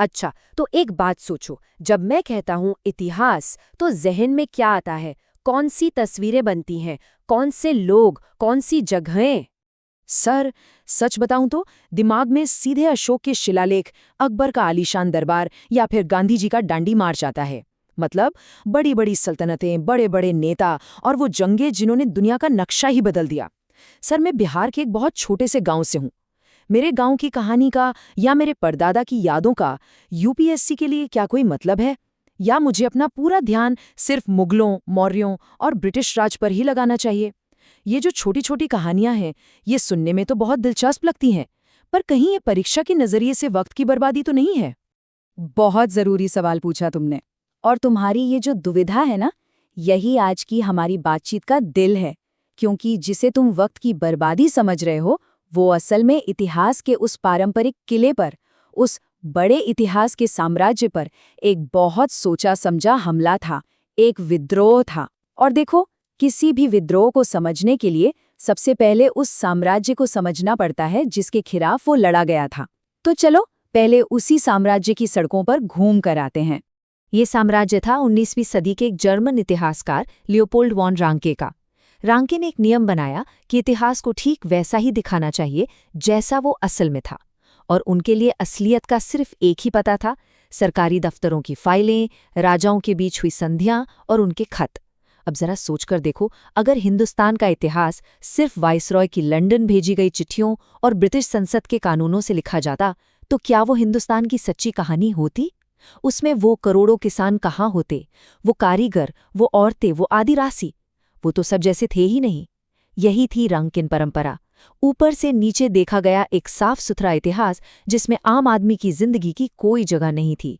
अच्छा, तो एक बात सोचो, जब मैं कहता हूँ इतिहास, तो ज़हन में क्या आता है? कौन सी तस्वीरें बनती हैं? कौन से लोग, कौन सी जगहें? सर, सच बताऊं तो दिमाग में सीधे अशोक के शिलालेख, अकबर का आलीशान दरबार या फिर गांधी जी का डांडी मार्च आता है। मतलब बड़ी बड़ी सल्तनतें, बड़े बड़े नेता और वो जंगें जिन्होंने दुनिया का नक्शा ही बदल दिया। सर, मैं बिहार के एक बहुत छोटे से गांव से हूँ। मेरे गांव की कहानी का या मेरे परदादा की यादों का यूपीएससी के लिए क्या कोई मतलब है? या मुझे अपना पूरा ध्यान सिर्फ मुगलों, मौर्यों और ब्रिटिश राज पर ही लगाना चाहिए? ये जो छोटी छोटी कहानियां हैं, ये सुनने में तो बहुत दिलचस्प लगती हैं, पर कहीं ये परीक्षा के नजरिए से वक्त की बर्बादी तो नहीं है? बहुत जरूरी सवाल पूछा तुमने। और तुम्हारी ये जो दुविधा है ना, यही आज की हमारी बातचीत का दिल है। क्योंकि जिसे तुम वक्त की बर्बादी समझ रहे हो, वो असल में इतिहास के उस पारंपरिक किले पर, उस बड़े इतिहास के साम्राज्य पर एक बहुत सोचा समझा हमला था, एक विद्रोह था। और देखो, किसी भी विद्रोह को समझने के लिए सबसे पहले उस साम्राज्य को समझना पड़ता है जिसके खिलाफ वो लड़ा गया था। तो चलो पहले उसी साम्राज्य की सड़कों पर घूम कर आते हैं। ये साम्राज्य था 19वीं सदी के एक जर्मन इतिहासकार लियोपोल्ड वॉन रांके का। रांके ने एक नियम बनाया कि इतिहास को ठीक वैसा ही दिखाना चाहिए जैसा वो असल में था। और उनके लिए असलियत का सिर्फ एक ही पता था: सरकारी दफ्तरों की फाइलें, राजाओं के बीच हुई संधियां और उनके खत। अब जरा सोचकर देखो, अगर हिंदुस्तान का इतिहास सिर्फ वाइसरॉय की लंदन भेजी गई चिट्ठियों और ब्रिटिश संसद के कानूनों से लिखा जाता, तो क्या वो हिंदुस्तान की सच्ची कहानी होती? उसमें वो करोड़ों किसान कहाँ होते? वो कारीगर, वो औरतें, वो आदिवासी? वो तो सब जैसे थे ही नहीं। यही थी रांकिन परंपरा। ऊपर से नीचे देखा गया एक साफ सुथरा इतिहास जिसमें आम आदमी की जिंदगी की कोई जगह नहीं थी।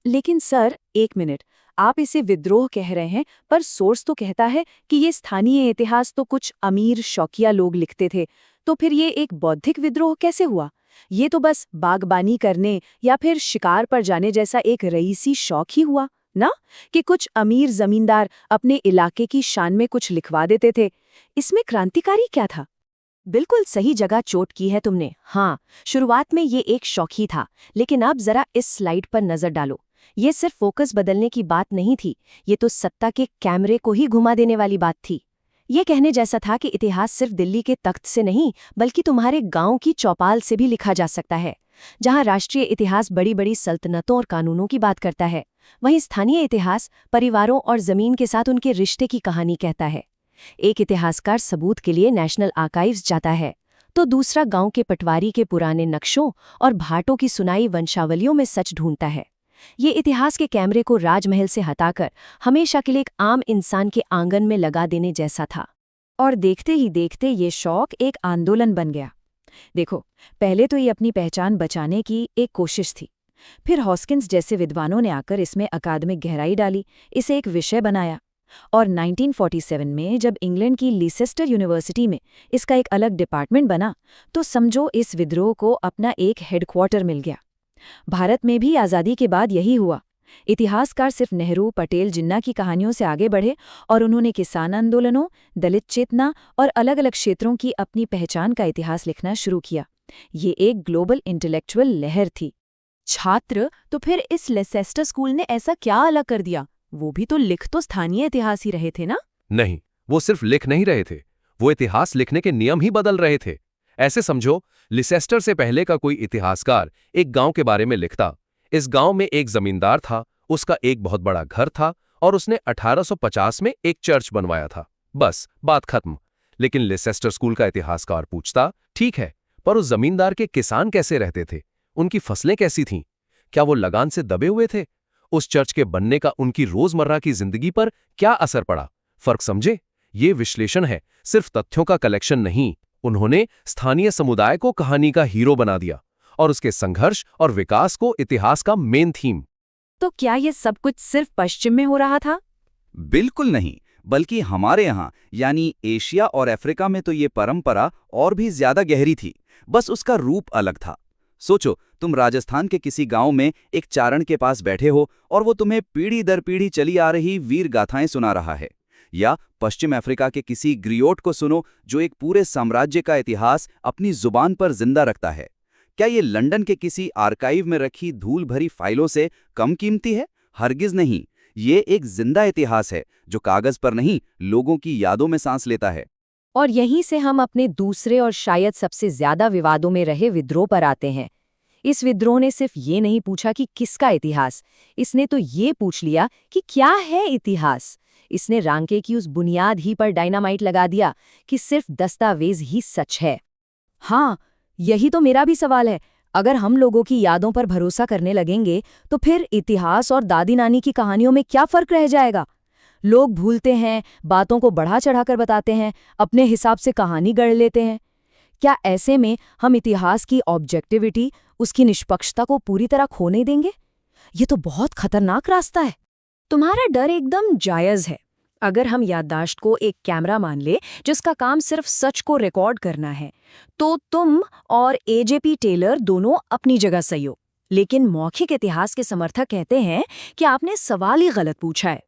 लेकिन सर, एक मिनट, आप इसे विद्रोह कह रहे हैं, पर सोर्स तो कहता है कि ये स्थानीय इतिहास तो कुछ अमीर शौकिया लोग लिखते थे। तो फिर ये एक बौद्धिक विद्रोह कैसे हुआ? ये तो बस बागबानी करने या फिर शिकार पर जाने जैसा एक रईसी शौक ही हुआ ना, कि कुछ अमीर जमींदार अपने इलाके की शान में कुछ लिखवा देते थे। इसमें क्रांतिकारी क्या था? बिल्कुल सही जगह चोट की है तुमने। हाँ, शुरुआत में ये एक शौक ही था, लेकिन अब जरा इस स्लाइड पर नजर डालो। ये सिर्फ फोकस बदलने की बात नहीं थी, ये तो सत्ता के कैमरे को ही घुमा देने वाली बात थी। ये कहने जैसा था कि इतिहास सिर्फ दिल्ली के तख्त से नहीं, बल्कि तुम्हारे गांव की चौपाल से भी लिखा जा सकता है। जहां राष्ट्रीय इतिहास बड़ी बड़ी सल्तनतों और कानूनों की बात करता है, वहीं स्थानीय इतिहास परिवारों और जमीन के साथ उनके रिश्ते की कहानी कहता है। एक इतिहासकार सबूत के लिए नेशनल आर्काइव्स जाता है, तो दूसरा गांव के पटवारी के पुराने नक्शों और भाटों की सुनाई वंशावलियों में सच ढूंढता है। ये इतिहास के कैमरे को राजमहल से हटाकर हमेशा के लिए एक आम इंसान के आंगन में लगा देने जैसा था। और देखते ही देखते ये शौक एक आंदोलन बन गया। देखो, पहले तो ये अपनी पहचान बचाने की एक कोशिश थी। फिर हॉस्किंस जैसे विद्वानों ने आकर इसमें अकादमिक गहराई डाली, इसे एक विषय बनाया। और 1947 में जब इंग्लैंड की लीसेस्टर यूनिवर्सिटी में इसका एक अलग डिपार्टमेंट बना, तो समझो इस विद्रोह को अपना एक हेडक्वार्टर मिल गया। भारत में भी आज़ादी के बाद यही हुआ। इतिहासकार सिर्फ नेहरू, पटेल, जिन्ना की कहानियों से आगे बढ़े और उन्होंने किसान आंदोलनों, दलित चेतना और अलग अलग क्षेत्रों की अपनी पहचान का इतिहास लिखना शुरू किया। ये एक ग्लोबल इंटेलेक्चुअल लहर थी। छात्र तो फिर इस लेसेस्टर स्कूल ने ऐसा क्या अलग कर दिया? वो भी तो लिख तो स्थानीय इतिहास ही रहे थे ना? नहीं, वो सिर्फ लिख नहीं रहे थे, वो इतिहास लिखने के नियम ही बदल रहे थे। ऐसे समझो, लिसेस्टर से पहले का कोई इतिहासकार एक गांव के बारे में लिखता। इस गांव में एक जमींदार था, उसका एक बहुत बड़ा घर था और उसने 1850 में एक चर्च बनवाया था। बस बात खत्म। लेकिन लिसेस्टर स्कूल का इतिहासकार पूछता, ठीक है, पर उस जमींदार के किसान कैसे रहते थे? उनकी फसलें कैसी थीं? क्या वो लगान से दबे हुए थे? उस चर्च के बनने का उनकी रोजमर्रा की जिंदगी पर क्या असर पड़ा? फर्क समझे? ये विश्लेषण है, सिर्फ तथ्यों का कलेक्शन नहीं। उन्होंने स्थानीय समुदाय को कहानी का हीरो बना दिया और उसके संघर्ष और विकास को इतिहास का मेन थीम। तो क्या ये सब कुछ सिर्फ पश्चिम में हो रहा था? बिल्कुल नहीं, बल्कि हमारे यहाँ यानी एशिया और अफ्रीका में तो ये परंपरा और भी ज्यादा गहरी थी, बस उसका रूप अलग था। सोचो, तुम राजस्थान के किसी गांव में एक चारण के पास बैठे हो और वो तुम्हें पीढ़ी दर पीढ़ी चली आ रही वीर गाथाएं सुना रहा है। या पश्चिम अफ्रीका के किसी ग्रियोट को सुनो जो एक पूरे साम्राज्य का इतिहास अपनी जुबान पर जिंदा रखता है। क्या ये लंदन के किसी आर्काइव में रखी धूल भरी फाइलों से कम कीमती है? हरगिज नहीं। ये एक जिंदा इतिहास है जो कागज पर नहीं, लोगों की यादों में सांस लेता है। और यहीं से हम अपने दूसरे और शायद सबसे ज्यादा विवादों में रहे विद्रोह पर आते हैं। इस विद्रोह ने सिर्फ ये नहीं पूछा कि किसका इतिहास, इसने तो ये पूछ लिया कि क्या है इतिहास। इसने रांके की उस बुनियाद ही पर डायनामाइट लगा दिया कि सिर्फ दस्तावेज ही सच है। हाँ, यही तो मेरा भी सवाल है। अगर हम लोगों की यादों पर भरोसा करने लगेंगे तो फिर इतिहास और दादी नानी की कहानियों में क्या फर्क रह जाएगा? लोग भूलते हैं, बातों को बढ़ा चढ़ाकर बताते हैं, अपने हिसाब से कहानी गढ़ लेते हैं। क्या ऐसे में हम इतिहास की ऑब्जेक्टिविटी, उसकी निष्पक्षता को पूरी तरह खो नहीं देंगे? ये तो बहुत खतरनाक रास्ता है। तुम्हारा डर एकदम जायज है। अगर हम याददाश्त को एक कैमरा मान ले जिसका काम सिर्फ सच को रिकॉर्ड करना है, तो तुम और एजेपी टेलर दोनों अपनी जगह सही हो। लेकिन मौखिक इतिहास के समर्थक कहते हैं कि आपने सवाल ही गलत पूछा है।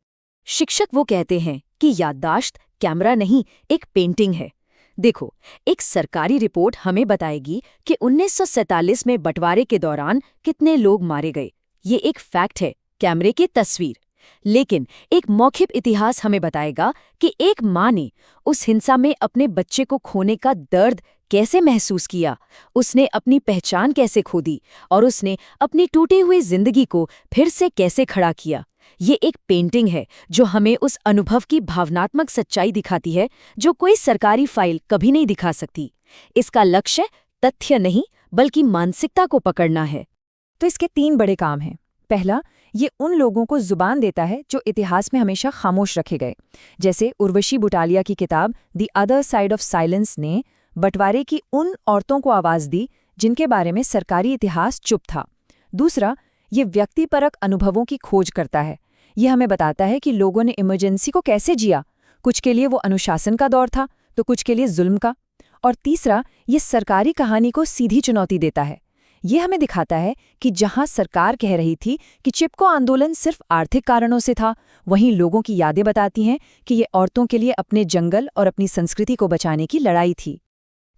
शिक्षक वो कहते हैं कि याददाश्त कैमरा नहीं, एक पेंटिंग है। देखो, एक सरकारी रिपोर्ट हमें बताएगी कि 1947 में बंटवारे के दौरान कितने लोग मारे गए। ये एक फैक्ट है, कैमरे की तस्वीर। लेकिन एक मौखिक इतिहास हमें बताएगा कि एक माँ ने उस हिंसा में अपने बच्चे को खोने का दर्द कैसे महसूस किया, उसने अपनी पहचान कैसे खो दी और उसने अपनी टूटी हुई जिंदगी को फिर से कैसे खड़ा किया। ये एक पेंटिंग है जो हमें उस अनुभव की भावनात्मक सच्चाई दिखाती है जो कोई सरकारी फाइल कभी नहीं दिखा सकती। इसका लक्ष्य तथ्य नहीं बल्कि मानसिकता को पकड़ना है। तो इसके 3 बड़े काम हैं। पहला, ये उन लोगों को जुबान देता है जो इतिहास में हमेशा खामोश रखे गए। जैसे उर्वशी बुटालिया की किताब the other side of silence ने बंटवारे की उन औरतों को आवाज दी जिनके बारे में सरकारी इतिहास चुप था। दूसरा, ये व्यक्तिपरक अनुभवों की खोज करता है। ये हमें बताता है कि लोगों ने इमरजेंसी को कैसे जिया। कुछ के लिए वो अनुशासन का दौर था तो कुछ के लिए जुल्म का। और तीसरा, ये सरकारी कहानी को सीधी चुनौती देता है। ये हमें दिखाता है कि जहां सरकार कह रही थी कि चिपको आंदोलन सिर्फ आर्थिक कारणों से था, वहीं लोगों की यादें बताती हैं कि ये औरतों के लिए अपने जंगल और अपनी संस्कृति को बचाने की लड़ाई थी।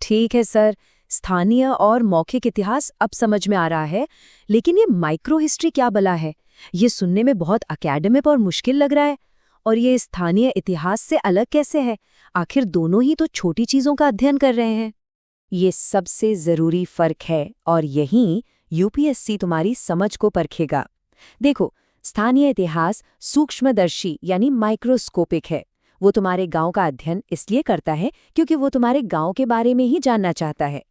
ठीक है सर, स्थानीय और मौखिक इतिहास अब समझ में आ रहा है, लेकिन ये माइक्रो हिस्ट्री क्या भला है? ये सुनने में बहुत अकेडमिक और मुश्किल लग रहा है। और ये स्थानीय इतिहास से अलग कैसे है? आखिर दोनों ही तो छोटी चीजों का अध्ययन कर रहे हैं। ये सबसे जरूरी फर्क है और यहीं यूपीएससी तुम्हारी समझ को परखेगा। देखो, स्थानीय इतिहास सूक्ष्मदर्शी यानी माइक्रोस्कोपिक है। वो तुम्हारे गांव का अध्ययन इसलिए करता है क्योंकि वो तुम्हारे गांव के बारे में ही जानना चाहता है।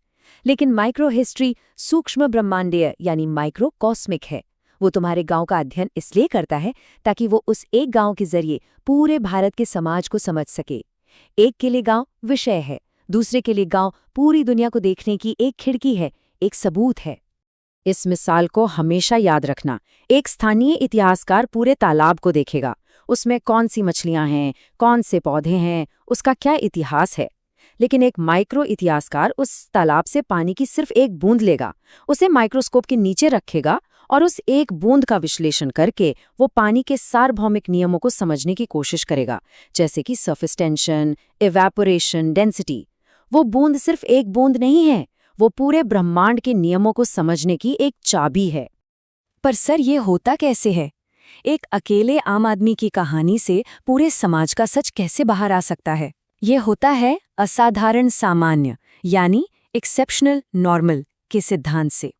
लेकिन माइक्रो हिस्ट्री सूक्ष्म ब्रह्मांडीय यानी माइक्रो कॉस्मिक है। वो तुम्हारे गांव का अध्ययन इसलिए करता है ताकि वो उस एक गांव के जरिए पूरे भारत के समाज को समझ सके। एक के लिए गांव विषय है, दूसरे के लिए गांव पूरी दुनिया को देखने की एक खिड़की है, एक सबूत है। इस मिसाल को हमेशा याद रखना। एक स्थानीय इतिहासकार पूरे तालाब को देखेगा, उसमें कौन सी मछलियां हैं, कौन से पौधे हैं, उसका क्या इतिहास है। लेकिन एक माइक्रो इतिहासकार उस तालाब से पानी की सिर्फ एक बूंद लेगा, उसे माइक्रोस्कोप के नीचे रखेगा और उस एक बूंद का विश्लेषण करके वो पानी के सार्वभौमिक नियमों को समझने की कोशिश करेगा, जैसे कि सरफेस टेंशन, इवेपोरेशन, डेंसिटी। वो बूंद सिर्फ एक बूंद नहीं है, वो पूरे ब्रह्मांड के नियमों को समझने की एक चाबी है। पर सर, ये होता कैसे है? एक अकेले आम आदमी की कहानी से पूरे समाज का सच कैसे बाहर आ सकता है? ये होता है असाधारण सामान्य यानी एक्सेप्शनल नॉर्मल के सिद्धांत से।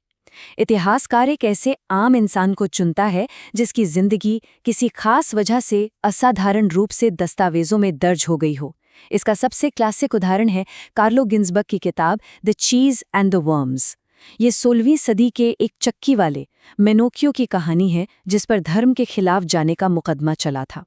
इतिहासकार एक ऐसे आम इंसान को चुनता है जिसकी जिंदगी किसी खास वजह से असाधारण रूप से दस्तावेजों में दर्ज हो गई हो। इसका सबसे क्लासिक उदाहरण है कार्लो गिन्सबर्ग की किताब द चीज एंड द वर्म्स। ये 16वीं सदी के एक चक्की वाले मेनोकियो की कहानी है जिस पर धर्म के खिलाफ जाने का मुकदमा चला था।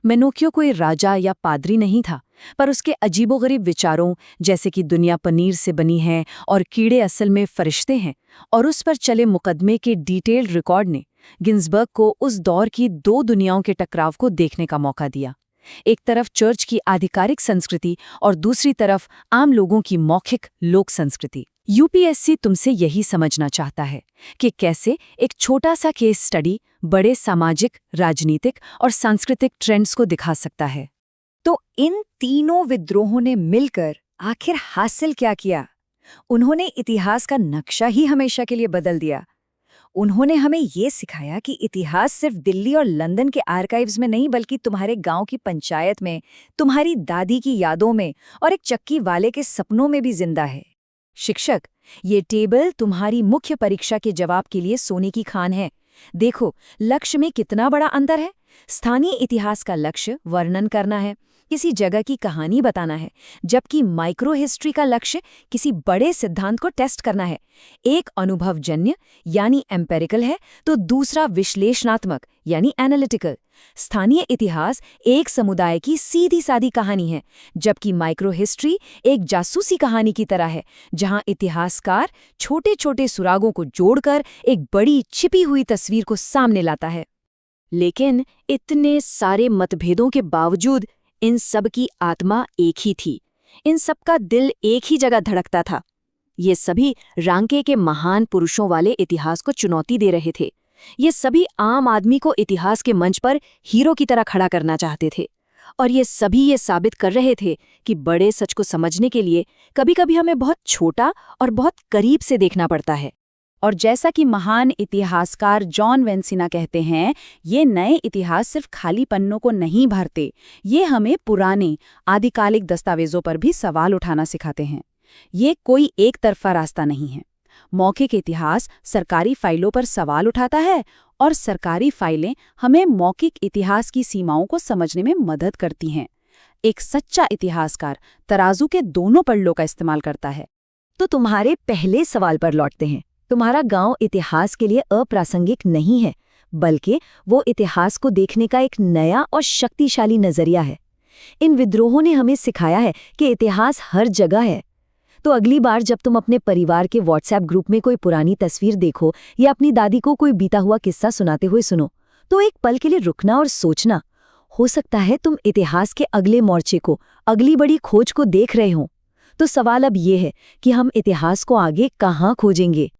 मेनोकियो कोई राजा या पादरी नहीं था, पर उसके अजीबोगरीब विचारों जैसे कि दुनिया पनीर से बनी है और कीड़े असल में फरिश्ते हैं और उस पर चले मुकदमे के डिटेल्ड रिकॉर्ड ने गिन्सबर्ग को उस दौर की 2 दुनियाओं के टकराव को देखने का मौका दिया। एक तरफ चर्च की आधिकारिक संस्कृति और दूसरी तरफ आम लोगों की मौखिक लोक संस्कृति। यूपीएससी तुमसे यही समझना चाहता है कि कैसे एक छोटा सा केस स्टडी बड़े सामाजिक, राजनीतिक और सांस्कृतिक ट्रेंड्स को दिखा सकता है। तो इन तीनों विद्रोहों ने मिलकर आखिर हासिल क्या किया? उन्होंने इतिहास का नक्शा ही हमेशा के लिए बदल दिया। उन्होंने हमें ये सिखाया कि इतिहास सिर्फ दिल्ली और लंदन के आर्काइव्स में नहीं बल्कि तुम्हारे गांव की पंचायत में, तुम्हारी दादी की यादों में और एक चक्की वाले के सपनों में भी जिंदा है। शिक्षक, ये टेबल तुम्हारी मुख्य परीक्षा के जवाब के लिए सोने की खान है। देखो, लक्ष्य में कितना बड़ा अंतर है। स्थानीय इतिहास का लक्ष्य वर्णन करना है, किसी जगह की कहानी बताना है, जबकि माइक्रो हिस्ट्री का लक्ष्य किसी बड़े सिद्धांत को टेस्ट करना है। एक अनुभवजन्य यानी एम्पेरिकल है, तो दूसरा विश्लेषणात्मक यानी एनालिटिकल। स्थानीय इतिहास एक समुदाय की सीधी सादी कहानी है, जबकि माइक्रो हिस्ट्री एक जासूसी कहानी की तरह है, जहां इतिहासकार छोटे छोटे सुरागों को जोड़कर एक बड़ी छिपी हुई तस्वीर को सामने लाता है। लेकिन इतने सारे मतभेदों के बावजूद इन सब की आत्मा एक ही थी। इन सब का दिल एक ही जगह धड़कता था। ये सभी रांके के महान पुरुषों वाले इतिहास को चुनौती दे रहे थे। ये सभी आम आदमी को इतिहास के मंच पर हीरो की तरह खड़ा करना चाहते थे। और ये सभी ये साबित कर रहे थे कि बड़े सच को समझने के लिए कभी-कभी हमें बहुत छोटा और बहुत करीब से देखना पड़ता है। और जैसा कि महान इतिहासकार जॉन वेंसिना कहते हैं, ये नए इतिहास सिर्फ खाली पन्नों को नहीं भरते, ये हमें पुराने आदिकालिक दस्तावेजों पर भी सवाल उठाना सिखाते हैं। ये कोई एक तरफा रास्ता नहीं है। मौखिक इतिहास सरकारी फाइलों पर सवाल उठाता है और सरकारी फाइलें हमें मौखिक इतिहास की सीमाओं को समझने में मदद करती हैं। एक सच्चा इतिहासकार तराजू के दोनों पल्लों का इस्तेमाल करता है। तो तुम्हारे पहले सवाल पर लौटते हैं। तुम्हारा गांव इतिहास के लिए अप्रासंगिक नहीं है, बल्कि वो इतिहास को देखने का एक नया और शक्तिशाली नजरिया है। इन विद्रोहों ने हमें सिखाया है कि इतिहास हर जगह है। तो अगली बार जब तुम अपने परिवार के व्हाट्सएप ग्रुप में कोई पुरानी तस्वीर देखो या अपनी दादी को कोई बीता हुआ किस्सा सुनाते हुए सुनो, तो एक पल के लिए रुकना और सोचना, हो सकता है तुम इतिहास के अगले मोर्चे को, अगली बड़ी खोज को देख रहे हो। तो सवाल अब ये है कि हम इतिहास को आगे कहाँ खोजेंगे।